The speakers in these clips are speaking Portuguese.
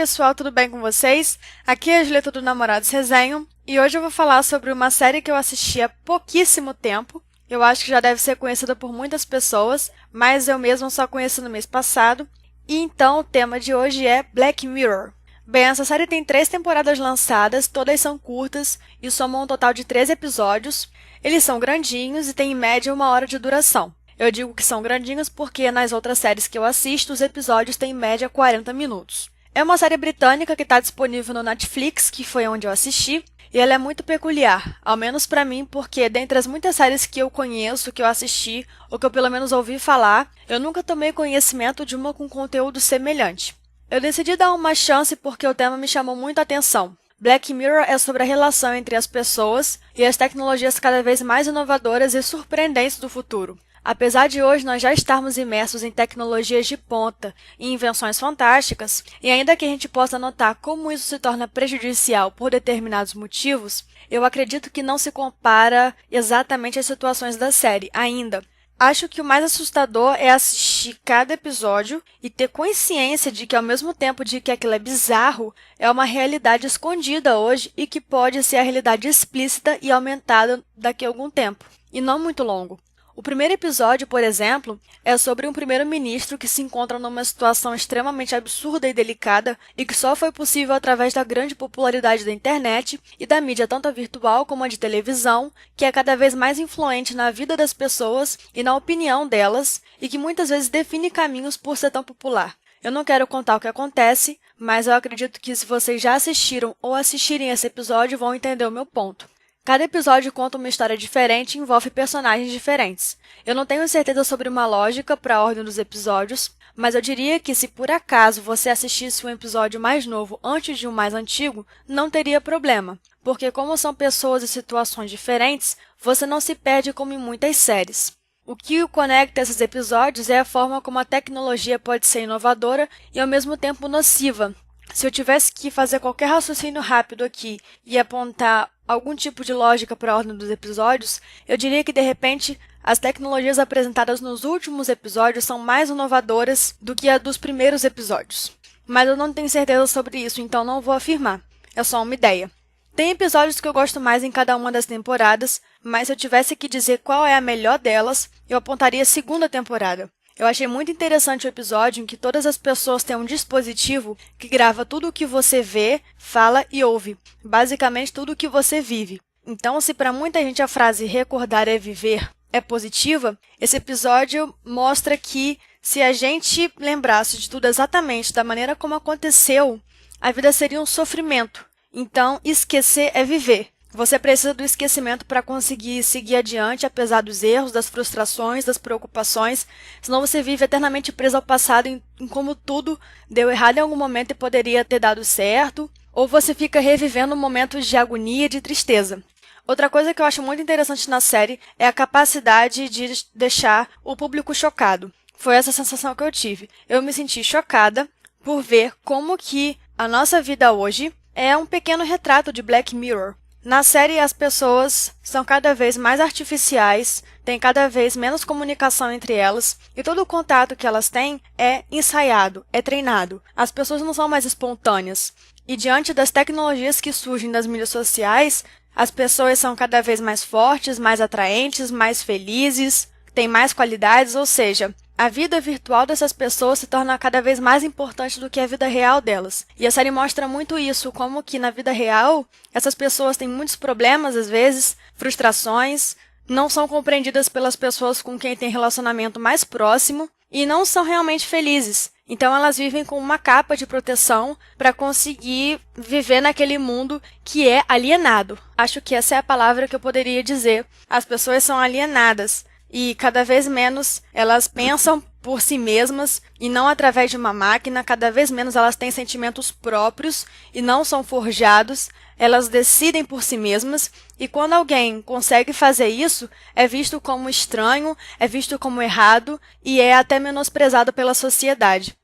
pessoal, tudo bem com vocês? Aqui é a Julieta do Namorados Resenham e hoje eu vou falar sobre uma série que eu assisti há pouquíssimo tempo. Eu acho que já deve ser conhecida por muitas pessoas, mas eu mesma só conheci no mês passado. E então o tema de hoje é Black Mirror. Bem, essa série tem 3 temporadas lançadas, todas são curtas e somam um total de 13 episódios. Eles são grandinhos e têm em média 1 hora de duração. Eu digo que são grandinhos porque nas outras séries que eu assisto, os episódios têm em média 40 minutos. É uma série britânica que está disponível no Netflix, que foi onde eu assisti, e ela é muito peculiar, ao menos para mim, porque dentre as muitas séries que eu conheço, que eu assisti, ou que eu pelo menos ouvi falar, eu nunca tomei conhecimento de uma com conteúdo semelhante. Eu decidi dar uma chance porque o tema me chamou muito a atenção. Black Mirror é sobre a relação entre as pessoas e as tecnologias cada vez mais inovadoras e surpreendentes do futuro. Apesar de hoje nós já estarmos imersos em tecnologias de ponta e invenções fantásticas, e ainda que a gente possa notar como isso se torna prejudicial por determinados motivos, eu acredito que não se compara exatamente às situações da série, ainda. Acho que o mais assustador é assistir cada episódio e ter consciência de que, ao mesmo tempo de que aquilo é bizarro, é uma realidade escondida hoje e que pode ser a realidade explícita e aumentada daqui a algum tempo, e não muito longo. O primeiro episódio, por exemplo, é sobre um primeiro-ministro que se encontra numa situação extremamente absurda e delicada e que só foi possível através da grande popularidade da internet e da mídia tanto a virtual como a de televisão, que é cada vez mais influente na vida das pessoas e na opinião delas e que muitas vezes define caminhos por ser tão popular. Eu não quero contar o que acontece, mas eu acredito que se vocês já assistiram ou assistirem esse episódio vão entender o meu ponto. Cada episódio conta uma história diferente e envolve personagens diferentes. Eu não tenho certeza sobre uma lógica para a ordem dos episódios, mas eu diria que se por acaso você assistisse um episódio mais novo antes de um mais antigo, não teria problema, porque como são pessoas e situações diferentes, você não se perde como em muitas séries. O que o conecta a esses episódios é a forma como a tecnologia pode ser inovadora e ao mesmo tempo nociva. Se eu tivesse que fazer qualquer raciocínio rápido aqui e apontar algum tipo de lógica para a ordem dos episódios, eu diria que, de repente, as tecnologias apresentadas nos últimos episódios são mais inovadoras do que a dos primeiros episódios. Mas eu não tenho certeza sobre isso, então não vou afirmar. É só uma ideia. Tem episódios que eu gosto mais em cada uma das temporadas, mas se eu tivesse que dizer qual é a melhor delas, eu apontaria a segunda temporada. Eu achei muito interessante o episódio em que todas as pessoas têm um dispositivo que grava tudo o que você vê, fala e ouve, basicamente tudo o que você vive. Então, se para muita gente a frase recordar é viver é positiva, esse episódio mostra que se a gente lembrasse de tudo exatamente da maneira como aconteceu, a vida seria um sofrimento. Então, esquecer é viver. Você precisa do esquecimento para conseguir seguir adiante, apesar dos erros, das frustrações, das preocupações, senão você vive eternamente preso ao passado em como tudo deu errado em algum momento e poderia ter dado certo, ou você fica revivendo momentos de agonia e de tristeza. Outra coisa que eu acho muito interessante na série é a capacidade de deixar o público chocado. Foi essa sensação que eu tive. Eu me senti chocada por ver como que a nossa vida hoje é um pequeno retrato de Black Mirror. Na série, as pessoas são cada vez mais artificiais, tem cada vez menos comunicação entre elas, e todo o contato que elas têm é ensaiado, é treinado. As pessoas não são mais espontâneas. E diante das tecnologias que surgem das mídias sociais, as pessoas são cada vez mais fortes, mais atraentes, mais felizes, têm mais qualidades, ou seja, a vida virtual dessas pessoas se torna cada vez mais importante do que a vida real delas. E a série mostra muito isso, como que na vida real, essas pessoas têm muitos problemas, às vezes, frustrações, não são compreendidas pelas pessoas com quem têm relacionamento mais próximo e não são realmente felizes. Então elas vivem com uma capa de proteção para conseguir viver naquele mundo que é alienado. Acho que essa é a palavra que eu poderia dizer. As pessoas são alienadas. E cada vez menos elas pensam por si mesmas e não através de uma máquina, cada vez menos elas têm sentimentos próprios e não são forjados, elas decidem por si mesmas e quando alguém consegue fazer isso, é visto como estranho, é visto como errado e é até menosprezado pela sociedade.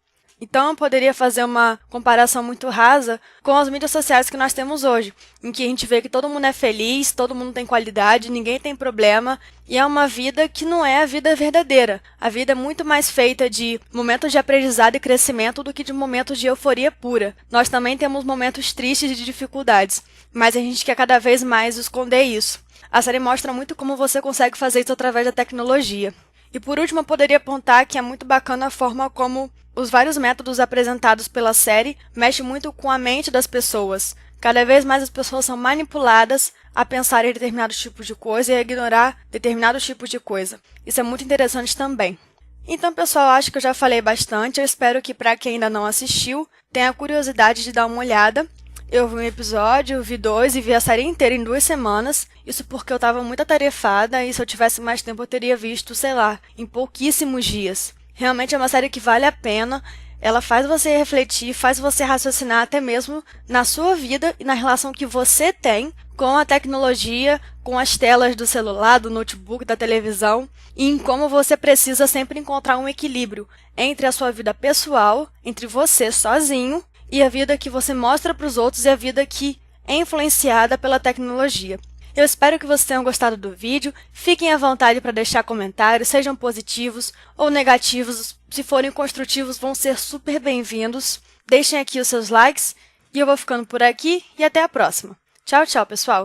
Então, eu poderia fazer uma comparação muito rasa com as mídias sociais que nós temos hoje, em que a gente vê que todo mundo é feliz, todo mundo tem qualidade, ninguém tem problema, e é uma vida que não é a vida verdadeira. A vida é muito mais feita de momentos de aprendizado e crescimento do que de momentos de euforia pura. Nós também temos momentos tristes e de dificuldades, mas a gente quer cada vez mais esconder isso. A série mostra muito como você consegue fazer isso através da tecnologia. E por último, eu poderia apontar que é muito bacana a forma como os vários métodos apresentados pela série mexem muito com a mente das pessoas. Cada vez mais as pessoas são manipuladas a pensar em determinados tipos de coisa e a ignorar determinados tipos de coisa. Isso é muito interessante também. Então, pessoal, acho que eu já falei bastante. Eu espero que, para quem ainda não assistiu, tenha a curiosidade de dar uma olhada. Eu vi um episódio, vi 2 e vi a série inteira em 2 semanas. Isso porque eu estava muito atarefada e se eu tivesse mais tempo eu teria visto, sei lá, em pouquíssimos dias. Realmente é uma série que vale a pena. Ela faz você refletir, faz você raciocinar até mesmo na sua vida e na relação que você tem com a tecnologia, com as telas do celular, do notebook, da televisão, e em como você precisa sempre encontrar um equilíbrio entre a sua vida pessoal, entre você sozinho, e a vida que você mostra para os outros e a vida que é influenciada pela tecnologia. Eu espero que vocês tenham gostado do vídeo. Fiquem à vontade para deixar comentários, sejam positivos ou negativos. Se forem construtivos, vão ser super bem-vindos. Deixem aqui os seus likes e eu vou ficando por aqui e até a próxima. Tchau, tchau, pessoal!